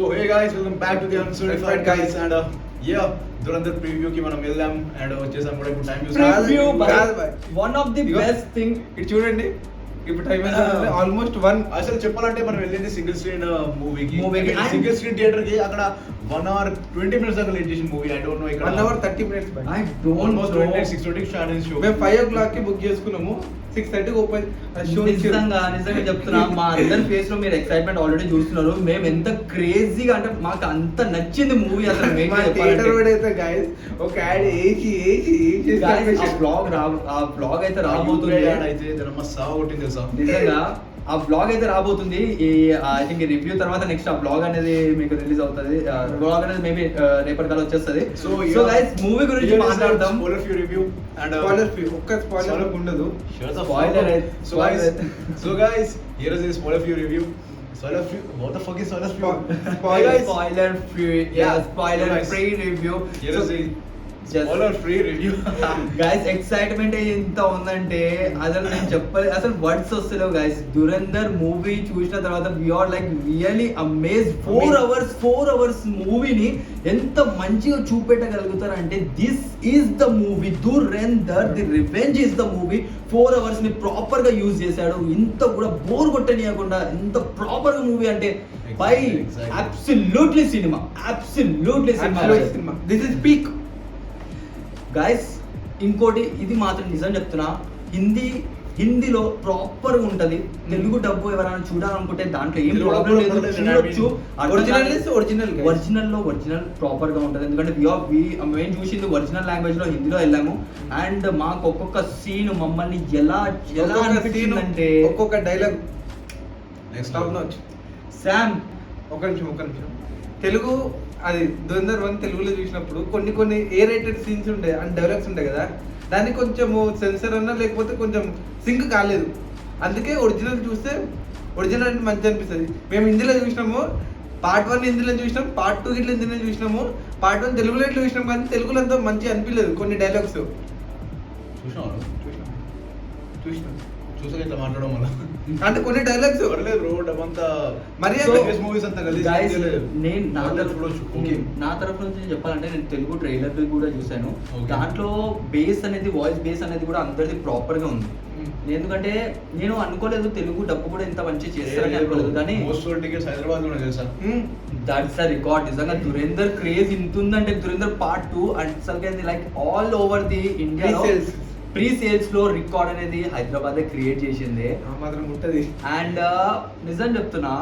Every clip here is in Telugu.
So hey guys, welcome back to the Uncertified guys and yeah, Dhurandhar preview కి మనం వెళ్ళాం and వచ్చేసాం కూడా ఇప్పుడు టైం Preview చూసాం. by one of the best thing. ఇది చూడండి ఇప్పుడు టైం ఆల్మోస్ట్ అసలు చెప్పాలంటే మనం వెళ్ళింది సింగిల్ స్క్రీన్ మూవీకి Movie-కి. సింగిల్ స్క్రీన్ థియేటర్ కి అక్కడ 1 hour 20 minutes దాకా లేట్ చేసిన మూవీ ఐ డోంట్ నో ఇక్కడ 1 hour 30 minutes I don't almost know. 6:20 start అయిన షో మేము 5 o'clock కి బుక్ చేసుకున్నాము 6:30 కి ఓపెన్ షో నిజంగా చెప్తున్నా మా అందరి ఫేస్ లో మీరు ఎక్సైట్మెంట్ ఆల్రెడీ చూస్తున్నారు. మేము ఎంత క్రేజీగా అంటే మాకు అంత నచ్చింది మూవీ అసలు main గా థియేటర్ చెప్పాలంటే. అయితే గైస్ ఒక యాడ్ ఏసి Guys, ఆ బ్లాగ్ అయితే రాబోతుంది. అయితే దరమ్మ సావ కొట్టింది తెలుసా. నిజంగా ఆ బ్లాగ్ అయితే రాబోతుంది. ఈ ఐ థింక్ రివ్యూ తర్వాత నెక్స్ట్ ఆ బ్లాగ్ అనేది మీకు రిలీజ్ అవుతుంది. బ్లాగ్ అనేది మేబీ రేపటి కల్లా వచ్చేస్తుంది. సో గైస్ మూవీ గురించి మాట్లాడదాం. Spoiler free review and spoiler free ఒక్క స్పాయిలర్ ఉండదు. Spoiler. So guys, here is the spoiler free review. Spoiler free. What the fuck is spoiler free? Spoiler free. Yeah, spoiler So guys, free review. Here is the Just- spoiler free review. Guys excitement ఎంత ఉందంటే అసలు నేను చెప్పలేదు, అసలు వర్డ్స్ వస్తలేవు గైస్. దురంధర్ మూవీ చూసిన తర్వాత we are like really amaze. 4 hours మూవీని ఎంత మంచిగా చూపెట్టగలుగుతారు అంటే this is the movie. Dhurandhar the revenge is the movie. 4 hours ని ప్రాపర్ గా యూజ్ చేశాడు. ఇంత కూడా బోర్ కొట్టనియకుండా ఇంత ప్రాపర్ గా మూవీ అంటే by Exactly. Absolutely cinema. Absolutely cinema this is peak guys. ఇంకోటి ఇది మాత్రం నిజం చెప్తున్నా, హిందీలో ప్రాపర్ గా ఉంటది. తెలుగు డబ్బు ఎవరైనా చూడాలనుకుంటే దాంట్లో ఏం తెలుగు ప్రాబ్లం లేదు, డబ్బు చూడొచ్చు. ఒరిజినల్ ఒరిజినల్ ప్రాపర్ గా ఉంటది. ఎందుకంటే మేము చూసింది ఒరిజినల్ లాంగ్వేజ్ లో హిందీలో వెళ్ళాము. అండ్ మాకు ఒక్కొక్క సీన్ మమ్మల్ని ఎలా అనిపించిందంటే ఒక్కొక్క dialogue Next top level. Notch. Sam ఒక నిమిషం తెలుగు అది దురంధర్ 1 తెలుగులో చూసినప్పుడు కొన్ని ఏ రేటెడ్ సీన్స్ ఉండే అండ్ డైలాగ్స్ ఉంటాయి కదా, దాన్ని కొంచెం సెన్సర్ అన్నా లేకపోతే కొంచెం సింక్ కాలేదు. అందుకే ఒరిజినల్ చూస్తే ఒరిజినల్ అంటే మంచి అనిపిస్తుంది. మేము హిందీలో చూసినాము, పార్ట్ 1 హిందీలో చూసినాం, పార్ట్ 2 ఇట్లా హిందీలో చూసినాము, పార్ట్ 1 తెలుగులో ఇట్లా చూసినాం, కానీ తెలుగులో అంతా మంచిగా అనిపించలేదు కొన్ని డైలాగ్స్. చూసినావా? చూసినాం చూసాక ఇట్లా మాట్లాడడం వల్ల అంటే కొన్ని డైలాగ్స్ పర్లేదు బ్రో, డబ్బంతా మరి So, మూవీస్ అంతా కలిసి Guys, తెలియలేదు. నా చూడొచ్చు. ఓకే. తరఫు నుంచి చెప్పాలంటే నేను తెలుగు ట్రైలర్ కూడా చూశాను. Okay. దాంట్లో బేస్ అనేది వాయిస్ బేస్ అనేది కూడా అందరిది ప్రాపర్ గా ఉంది. ఎందుకంటే నేను అనుకోలేదు తెలుగు డబ్బు కూడా ఇంత మంచి చేస్తారని అనుకోలేదు, కానీ మోస్ట్ సోల్డ్ టికెట్స్ హైదరాబాద్ లోనే తెలుసా. That's a record. నిజంగా దురేందర్ క్రేజ్ ఇంత ఉందంటే దురేందర్ పార్ట్ 2 అసలు like all over the India pre sales లో రికార్డ్ అనేది హైదరాబాద్ క్రియేట్ చేసింది. మాత్రం ఉంటది. అండ్ నిజం చెప్తున్నా,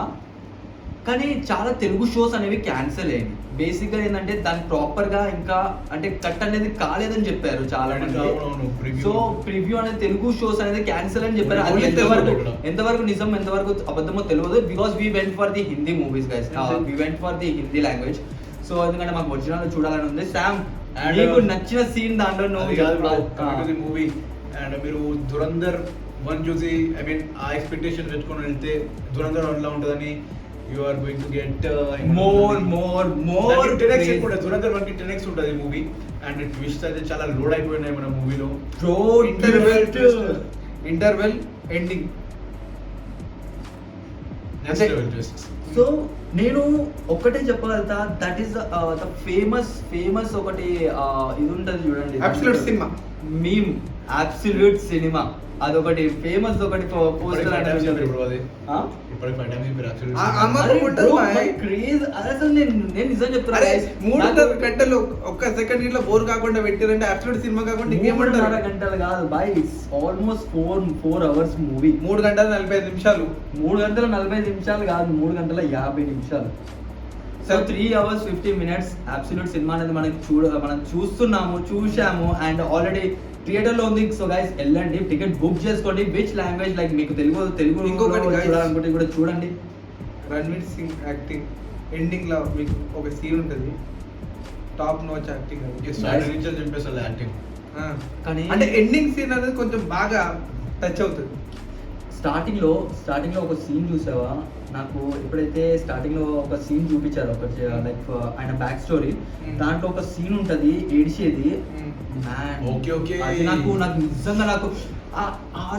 కానీ చాలా తెలుగు షోస్ అనేవి క్యాన్సిల్ అయ్యాయి. బేసిక్ గా ఏంటంటే దాని ప్రాపర్ గా ఇంకా అంటే కట్ అనేది కాలేదని చెప్పారు చాలా మంది. సో ప్రివ్యూ అనేది తెలుగు షోస్ అనేది క్యాన్సిల్ అని చెప్పారు. అది ఎంతవరకు నిజం ఎంతవరకు అబద్ధమో తెలియదు. Because we went for the Hindi movies guys, we went for the Hindi language. So ఎందుకంటే మాకు ఒరిజినల్ చూడాలని ఉంది. శామ్, నీకు నచ్చిన సీన్ దాంట్లో మూవీ అండ్ మీరు దురంధర్ 1 చూసి ఐ మీన్ ఆ ఎక్స్పెక్టేషన్ పెట్టుకొని వెళ్తే దురంధర్ 1 లా ఉంటుందని you are going to get more 10x కూడా. దురంధర్ 1 కి 10x ఉంటుంది మూవీ. అండ్ ట్విస్ట్ అయితే చాలా లోడ్ అయిపోయినాయి మన మూవీలో. Interval ending next level twist. So నేను ఒకటే చెప్పగలుగుతా, దట్ ఈస్ ద ఫేమస్ ఒకటి ఇది ఉంటుంది చూడండి, absolute cinema meme, absolute cinema. అదొకటి ఫేమస్ ఒకటి పోస్టర్ క్రేజ్. అసలు నేను నిజం చెప్తున్నా, 3.5 గంటలు ఒక్క సెకండ్ ఇట్లా బోర్ కాకుండా పెట్టారంటే అబ్సల్యూట్ సినిమా కాకుండా ఇంకేమంటారు. 3.5 గంటలు కాదు బాయ్, ఆల్మోస్ట్ 4 అవర్స్ మూవీ. 3 గంటల 45 నిమిషాలు. 3 గంటల 40 నిమిషాలు కాదు, 3 గంటల 50 నిమిషాలు. So 3 hours 50 minutes absolute cinema అనేది మనం చూసాము అండ్ ఆల్రెడీ థియేటర్ లో ఉంది. సో గైస్ వెళ్ళండి, టికెట్ బుక్ చేసుకోండి. విచ్ లాంగ్వేజ్ లైక్ మీకు తెలుగు ఇంకొకటి చూడాలనుకుంటే కూడా చూడండి. రణ్వీర్ సింగ్ యాక్టింగ్ ఎండింగ్ లో మీకు ఒక సీన్ ఉంటుంది, టాప్ నోచ్ యాక్టింగ్ అది. చెప్పేసి యాక్టింగ్ కానీ అంటే ఎండింగ్ సీన్ అనేది కొంచెం బాగా టచ్ అవుతుంది. స్టార్టింగ్ లో ఒక సీన్ చూసావా? నాకు ఎప్పుడైతే స్టార్టింగ్ లో ఒక సీన్ చూపించారు, ఒక లైక్ ఆయన బ్యాక్ స్టోరీ, దాంట్లో ఒక సీన్ ఉంటది ఏడిచేది. Okay okay. అది నాకు నిజంగా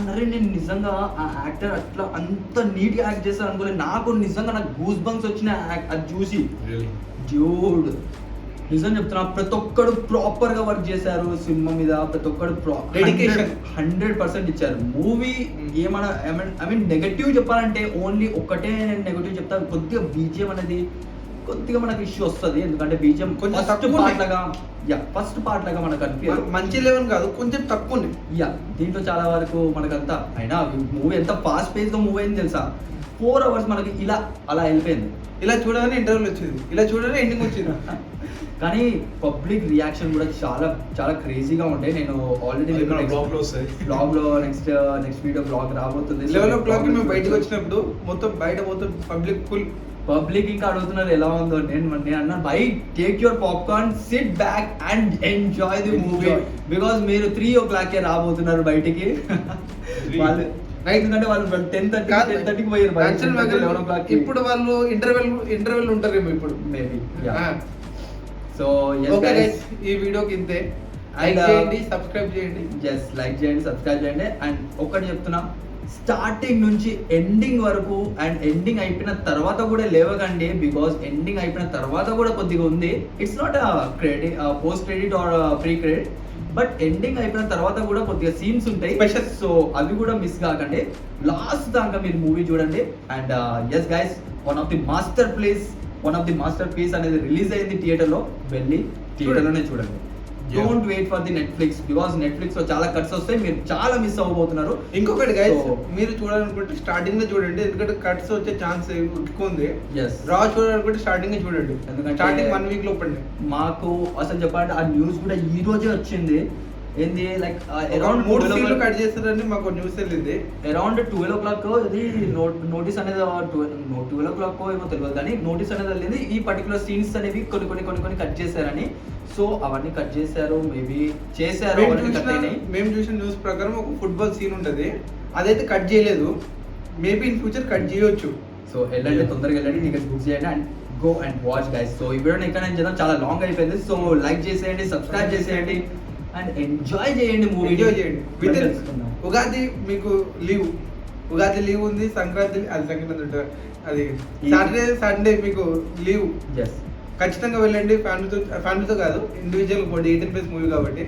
నరేన్ నేను నిజంగా ఆ యాక్టర్ అట్లా అంత నీట్గా యాక్ట్ చేస్తారు అనుకోలేదు. నాకు నిజంగా నాకు గూస్ బంప్స్ వచ్చిన అది చూసి. డ్యూడ్ నిజం చెప్తున్నా, ప్రతి ఒక్కడు ప్రాపర్ గా వర్క్ చేశారు సినిమా మీద. ప్రతి ఒక్కడు డెడికేషన్ 100% ఇచ్చారు. మూవీ ఏమైనా ఐ మీన్ నెగటివ్ చెప్పాలంటే ఓన్లీ ఒకటే నేను నెగటివ్ చెప్తాను, కొద్దిగా బీజిఎం అనేది కొద్దిగా మనకి ఇష్యూ వస్తుంది. ఎందుకంటే బీజిఎం కొంచెం ఫస్ట్ తక్కువ పార్ట్ లాగా ఫస్ట్ పార్ట్ లాగా మనకు అనిపించదు. మంచి లెవెల్ కాదు, కొంచెం తక్కువ ఉంది. దీంట్లో చాలా వరకు మనకంతా అయినా మూవీ ఎంత ఫాస్ట్ పేస్ గా మూవీ అయింది తెలుసా. 4 hours మనకి ఇలా అలా వెళ్ళిపోయింది. ఇలా చూడగానే ఇంటర్వ్యూలు వచ్చింది, ఇలా చూడగానే ఎండింగ్ వచ్చింది. కానీ పబ్లిక్ రియాక్షన్ కూడా చాలా చాలా క్రేజీగా ఉంటాయి. నేను ఆల్రెడీ బ్లాగ్ లో నెక్స్ట్ వీడియో బ్లాగ్ రాబోతుంది. 11 o'clock మేము బయటకు వచ్చినప్పుడు మొత్తం పబ్లిక్ ఫుల్. పబ్లిక్ ఇంకా అడుగుతున్నారు ఎలా ఉందో. నేను అన్నా bye take your popcorn, SIT back and enjoy the movie. Because మీరు 3 o'clock రాబోతున్నారు బయటికి. వాళ్ళు ఎందుకంటే వాళ్ళు 10:30కి పోయారు. ఇప్పుడు వాళ్ళు ఇంటర్వెల్ ఉంటారేమో ఇప్పుడు మేబీ. సో ఈ వీడియోకి ఇంతే. సబ్స్క్రైబ్ చేయండి. లైక్ చేయండి, సబ్స్క్రైబ్ చేయండి. అండ్ ఒక్కటి చెప్తున్నా, స్టార్టింగ్ నుంచి ఎండింగ్ వరకు అండ్ ఎండింగ్ అయిపోయిన తర్వాత కూడా లేవకండి. బికాస్ ఎండింగ్ అయిపోయిన తర్వాత కూడా కొద్దిగా ఉంది. It's not credit post credit are pre credit, but ending అయిపోయిన తర్వాత కూడా కొద్దిగా సీన్స్ ఉంటాయి స్పెషల్. సో అవి కూడా మిస్ కాకండి. లాస్ట్ దాకా మీరు మూవీ చూడండి. And yes guys, one of the masterpiece అనేది రిలీజ్ అయింది థియేటర్ లో. వెళ్ళి థియేటర్లోనే చూడండి. Don't wait for the Netflix, because Netflix లో చాలా కట్స్ వస్తాయి, మీరు చాలా మిస్ అవ్వబోతున్నారు. ఇంకొకటి గైస్, మీరు చూడాలనుకుంటే స్టార్టింగ్ లో చూడండి, ఎందుకంటే కట్స్ వచ్చే ఛాన్స్ ఎక్కువ ఉంది. రా చూడాలనుకుంటే స్టార్టింగ్ చూడండి, ఎందుకంటే స్టార్టింగ్ 1 week లో పడింది. మాకు అసలు చెప్పాలంటే ఆ న్యూస్ కూడా ఈ రోజే వచ్చింది. ఏంది లైక్ అరౌండ్ 3 సీన్లు కట్ చేస్తారని మాకు న్యూస్ వెళ్ళింది. అరౌండ్ 12 o'clock ఇది నోటీస్ అనేది 12 o'clock ఏమో తెలియదు, కానీ నోటీస్ అనేది వెళ్ళింది. ఈ పర్టికులర్ సీన్స్ అనేవి కొన్ని కట్ చేశారని. సో అవన్నీ కట్ చేశారు, మేబీ చేశారు. మేము చూసిన న్యూస్ ప్రకారం ఒక ఫుట్బాల్ సీన్ ఉంటది, అదైతే కట్ చేయలేదు. మేబీ ఇన్ ఫ్యూచర్ కట్ చేయొచ్చు. సో వెళ్ళండి, తొందరగా వెళ్ళండి, టికెట్స్ బుక్ చేయండి and go and watch guys. So ఈ వీడియోని ఇక్కడ నేను చేద్దాం, చాలా లాంగ్ అయిపోయింది. సో లైక్ చేసేయండి, సబ్స్క్రైబ్ చేసేయండి అండ్ ఎంజాయ్ చేయండి మూవీ. ఎంజాయ్ చేయండి. విత్ ఉగాది మీకు లీవ్, ఉగాది లీవ్ ఉంది, సంక్రాంతి అది సాటర్డే సండే మీకు లీవ్. ఖచ్చితంగా వెళ్ళండి, ఫ్యామిలీతో కాదు, ఇండివిజువల్ 18+ మూవీ కాబట్టి.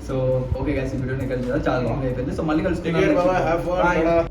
సో ఓకే గైస్, ఈ వీడియోని ఇక్కడ చాలా లాంగ్ అయిపోయింది. సో మళ్ళీ కలుసుకుందాం.